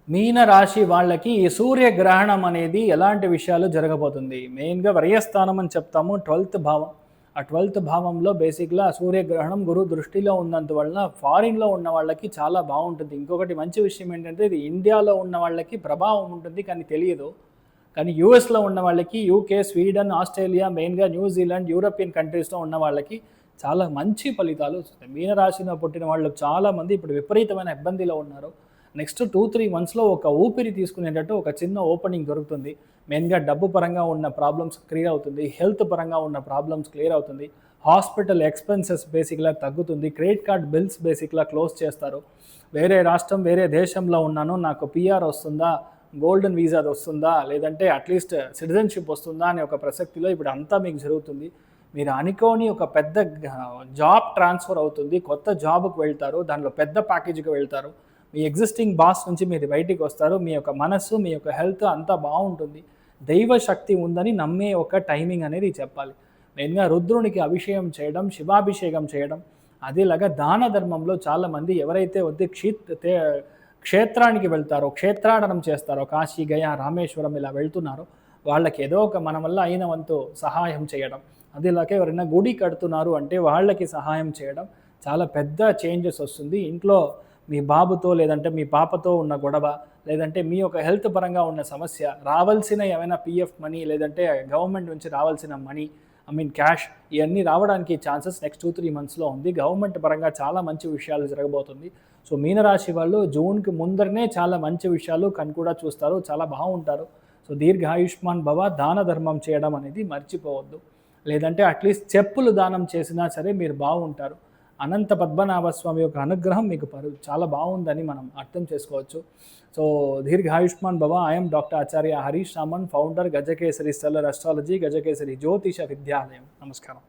మీన రాశి వాళ్ళకి ఈ సూర్యగ్రహణం అనేది ఎలాంటి విషయాలు జరగబోతుంది? మెయిన్‌గా వ్యయస్థానం అని చెప్తాము. 12థ్ భావం. ఆ 12థ్ భావంలో బేసిక్‌గా సూర్యగ్రహణం గురు దృష్టిలో ఉన్నందువలన ఫారిన్‌లో ఉన్న వాళ్ళకి చాలా బావుంటుంది. ఇంకొకటి మంచి విషయం ఏంటంటే ఇది ఇండియాలో ఉన్న వాళ్ళకి ప్రభావం ఉంటుంది కానీ తెలియదు. కానీ యూఎస్‌లో ఉన్న వాళ్ళకి యూకే, స్వీడన్, ఆస్ట్రేలియా, మెయిన్‌గా న్యూజిలాండ్, యూరోపియన్ కంట్రీస్‌లో ఉన్న వాళ్ళకి చాలా మంచి ఫలితాలు వస్తాయి. మీనరాశిలో పుట్టిన వాళ్ళు చాలామంది ఇప్పుడు విపరీతమైన ఇబ్బందిలో ఉన్నారు. నెక్స్ట్ 2-3 మంత్స్‌లో ఒక ఊపిరి తీసుకునేటట్టు ఒక చిన్న ఓపెనింగ్ దొరుకుతుంది. మెయిన్‌గా డబ్బు పరంగా ఉన్న ప్రాబ్లమ్స్ క్లియర్ అవుతుంది. హెల్త్ పరంగా ఉన్న ప్రాబ్లమ్స్ క్లియర్ అవుతుంది. హాస్పిటల్ ఎక్స్‌పెన్సెస్ బేసిక్‌గా తగ్గుతుంది. క్రెడిట్ కార్డ్ బిల్స్ బేసిక్‌గా క్లోజ్ చేస్తారు. వేరే రాష్ట్రం, వేరే దేశంలో ఉన్నాను. నాకు పీఆర్ వస్తుందా? గోల్డెన్ వీసాది వస్తుందా? లేదంటే అట్‌లీస్ట్ సిటిజన్‌షిప్ వస్తుందా? అనే ఒక ప్రసక్తిలో ఇప్పుడు అంతా మీకు జరుగుతుంది. మీరు అనుకోని ఒక పెద్ద జాబ్ ట్రాన్స్‌ఫర్ అవుతుంది. కొత్త జాబ్‌కి వెళ్తారు. దానిలో పెద్ద ప్యాకేజ్‌కి వెళ్తారు. మీ ఎగ్జిస్టింగ్ బాస్ నుంచి మీరు బయటికి వస్తారు. మీ యొక్క మనస్సు, మీ యొక్క హెల్త్ అంతా బావుంటుంది. దైవ శక్తి ఉందని నమ్మే ఒక టైమింగ్ అనేది చెప్పాలి. మెయిన్‌గా రుద్రునికి అభిషేకం చేయడం, శివాభిషేకం చేయడం, అదేలాగా దాన ధర్మంలో చాలామంది ఎవరైతే క్షేత్రానికి వెళ్తారో, క్షేత్రాటనం చేస్తారో, కాశీ, గయా, రామేశ్వరం ఇలా వెళ్తున్నారో వాళ్ళకి ఏదో ఒక మన వల్ల అయిన వంతు సహాయం చేయడం. అదేలాగే ఎవరైనా గుడి కడుతున్నారు అంటే వాళ్ళకి సహాయం చేయడం చాలా పెద్ద చేంజెస్ వస్తుంది. ఇంట్లో మీ బాబుతో లేదంటే మీ పాపతో ఉన్న గొడవ, లేదంటే మీ యొక్క హెల్త్ పరంగా ఉన్న సమస్య, రావాల్సిన ఏమైనా పీఎఫ్ మనీ లేదంటే గవర్నమెంట్ నుంచి రావాల్సిన మనీ క్యాష్ ఇవన్నీ రావడానికి ఛాన్సెస్ నెక్స్ట్ 2-3 మంత్స్‌లో ఉంది. గవర్నమెంట్ పరంగా చాలా మంచి విషయాలు జరగబోతుంది. సో మీనరాశి వాళ్ళు జూన్‌కి ముందరనే చాలా మంచి విషయాలు కూడా చూస్తారు. చాలా బాగుంటారు. సో దీర్ఘాయుష్మాన్ భవ, దాన ధర్మం చేయడం అనేది మర్చిపోవద్దు. లేదంటే అట్‌లీస్ట్ చెప్పులు దానం చేసినా సరే మీరు బాగుంటారు. అనంత పద్మనాభ స్వామి యొక్క అనుగ్రహం మీకు చాలా బాగుందని మనం అర్థం చేసుకోవచ్చు. సో దీర్ఘాయుష్మాన్ భవ. I am doctor Acharya Harish Raman, founder Gajakesari stellar astrology, Gajakesari Jyotisha విద్యాలయం. నమస్కారం.